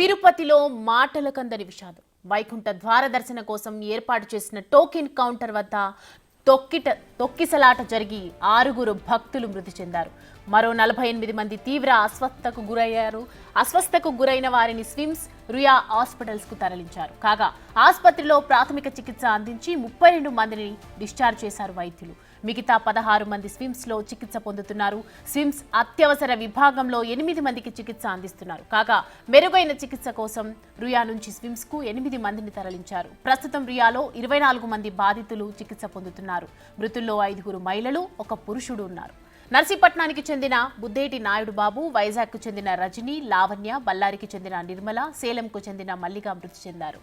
తిరుపతిలో మాటల కందని విషాదం. వైకుంఠ ద్వార దర్శన కోసం ఏర్పాటు చేసిన టోకెన్ కౌంటర్ వద్ద తొక్కిసలాట జరిగి 6 భక్తులు మృతి చెందారు. మరో 48 మంది తీవ్ర అస్వస్థకు గురైన వారిని స్విమ్స్, రుయా హాస్పిటల్స్ కు తరలించారు. కాగా ఆసుపత్రిలో ప్రాథమిక చికిత్స అందించి 32 మందిని డిశ్చార్జ్ చేశారు వైద్యులు. మిగతా 16 మంది స్విమ్స్ లో చికిత్స పొందుతున్నారు. స్విమ్స్ అత్యవసర విభాగంలో 8 మందికి చికిత్స అందిస్తున్నారు. కాగా మెరుగైన చికిత్స కోసం రుయా నుంచి స్విమ్స్ కు 8 మందిని తరలించారు. ప్రస్తుతం రుయాలో 24 మంది బాధితులు చికిత్స పొందుతున్నారు. మృతుల్లో 5 మహిళలు, 1 పురుషుడు ఉన్నారు. నర్సీపట్నానికి చెందిన బుద్దేటి నాయుడు బాబు, వైజాగ్కు చెందిన రజని, లావణ్య, బళ్ళారికి చెందిన నిర్మల, సేలంకు చెందిన మల్లిక మృతి చెందారు.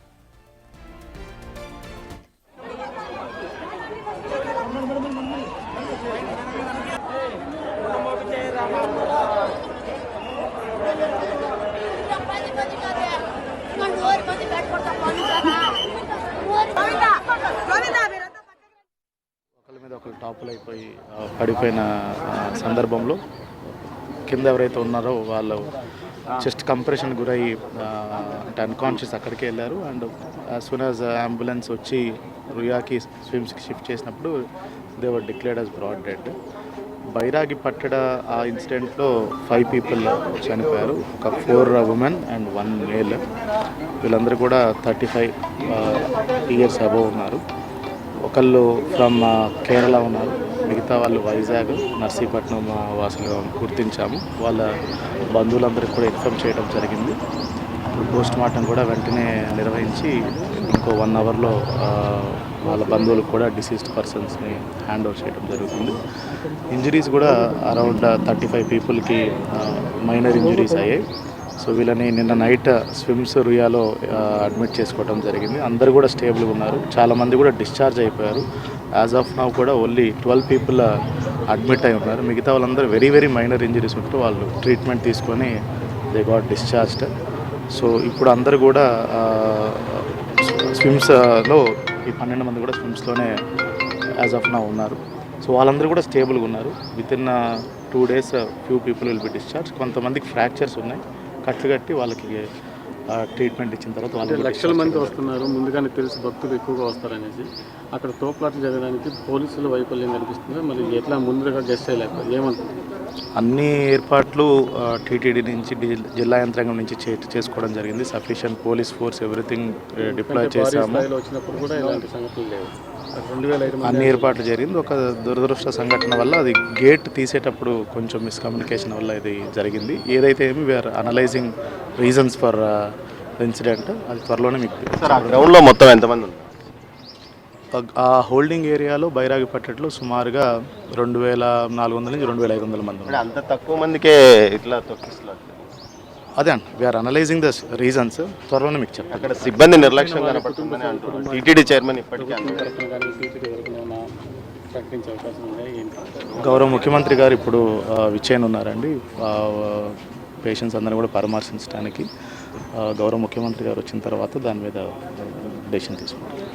ఒకళ్ళ మీద ఒకళ్ళు టాపులు అయిపోయి పడిపోయిన సందర్భంలో కింద ఎవరైతే ఉన్నారో వాళ్ళు చెస్ట్ కంప్రెషన్ గురై అంటే అన్కాన్షియస్ అక్కడికి వెళ్ళారు. And as soon as ambulance వచ్చి రుయాకి స్విమ్స్కి షిఫ్ట్ చేసినప్పుడు they were declared as broad dead. బైరాగి పట్టడ ఆ ఇన్సిడెంట్లో 5 పీపుల్ చనిపోయారు. ఒక 4 ఉమెన్ అండ్ 1 మేల్. వీళ్ళందరూ కూడా 35 ఇయర్స్ అబవ్ ఉన్నారు. ఒకళ్ళు ఫ్రమ్ కేరళ ఉన్నారు. మిగతా వాళ్ళు వైజాగ్, నర్సీపట్నం వాసులుగా గుర్తించాము. వాళ్ళ బంధువులందరికీ కూడా ఇన్ఫార్మ్ చేయడం జరిగింది. ఇప్పుడు పోస్ట్ మార్టం కూడా వెంటనే నిర్వహించి ఇంకో 1 అవర్లో వాళ్ళ బంధువులకు కూడా డిసీజ్డ్ పర్సన్స్ని హ్యాండ్ ఓవర్ చేయడం జరుగుతుంది. ఇంజరీస్ కూడా అరౌండ్ 35 పీపుల్కి మైనర్ ఇంజరీస్ అయ్యాయి. సో వీళ్ళని నిన్న నైట్ స్విమ్స్ రుయాలో అడ్మిట్ చేసుకోవడం జరిగింది. అందరూ కూడా స్టేబుల్గా ఉన్నారు. చాలామంది కూడా డిశ్చార్జ్ అయిపోయారు. యాజ్ ఆఫ్ నౌ కూడా ఓన్లీ 12 పీపుల్ అడ్మిట్ అయి ఉన్నారు. మిగతా వాళ్ళందరూ వెరీ మైనర్ ఇంజరీస్ ఉంటూ వాళ్ళు ట్రీట్మెంట్ తీసుకొని దే గాట్ డిశ్చార్జ్డ్. సో ఇప్పుడు అందరూ కూడా స్విమ్స్లో ఈ 12 మంది కూడా స్విమ్స్లోనే యాజ్ ఆఫ్ నౌ ఉన్నారు. సో వాళ్ళందరూ కూడా స్టేబుల్గా ఉన్నారు. Within 2 days few people will be discharge. కొంతమందికి ఫ్రాక్చర్స్ ఉన్నాయి. కట్లు కట్టి వాళ్ళకి ట్రీట్మెంట్ ఇచ్చిన తర్వాత వాళ్ళు లక్షల మంది వస్తున్నారు. ముందుగానే తెలిసి భక్తులు ఎక్కువగా వస్తారనేసి అక్కడ తోపులాట్లు జరగడానికి పోలీసుల వైఫల్యం కనిపిస్తుంది. మరి ఎట్లా ముందుగా గెస్ట్ చేయలేక ఏమంటారు? అన్ని ఏర్పాట్లు టీటీడీ నుంచి జిల్లా యంత్రాంగం నుంచి చేసుకోవడం జరిగింది. Sufficient police force everything deploy చేశాము. వచ్చినప్పుడు కూడా ఇలాంటి సంఘటనలు లేవు. అన్ని ఏర్పాట్లు జరిగింది. ఒక దురదృష్ట సంఘటన వల్ల అది గేట్ తీసేటప్పుడు కొంచెం మిస్కమ్యూనికేషన్ వల్ల ఇది జరిగింది. ఏదైతే ఏమి we are analysing reasons for incident. అది త్వరలోనే మీకు గ్రౌండ్లో మొత్తం ఎంతమంది ఉన్నారు? ఆ హోల్డింగ్ ఏరియాలో బైరాగి పట్టట్లో సుమారుగా 2400 నుంచి 2500 మంది ఉన్నారు. అంత తక్కువ మందికే ఇట్లా తొక్కిస్తున్నారు. అదే అండి, వీఆర్ అనలైజింగ్ ద రీజన్స్. త్వరలోనే మీకు చెప్పండి. అక్కడ సిబ్బంది నిర్లక్ష్యం కనపడుతుందని అంటున్నారు. టీటీడీ చైర్మన్ ఇప్పటికీ గౌరవ ముఖ్యమంత్రి గారు ఇప్పుడు విచ్చేయనున్నారండి. పేషెంట్స్ అందరూ కూడా పరామర్శించడానికి గౌరవ ముఖ్యమంత్రి గారు వచ్చిన తర్వాత దాని మీద డెసిషన్ తీసుకుంటారు.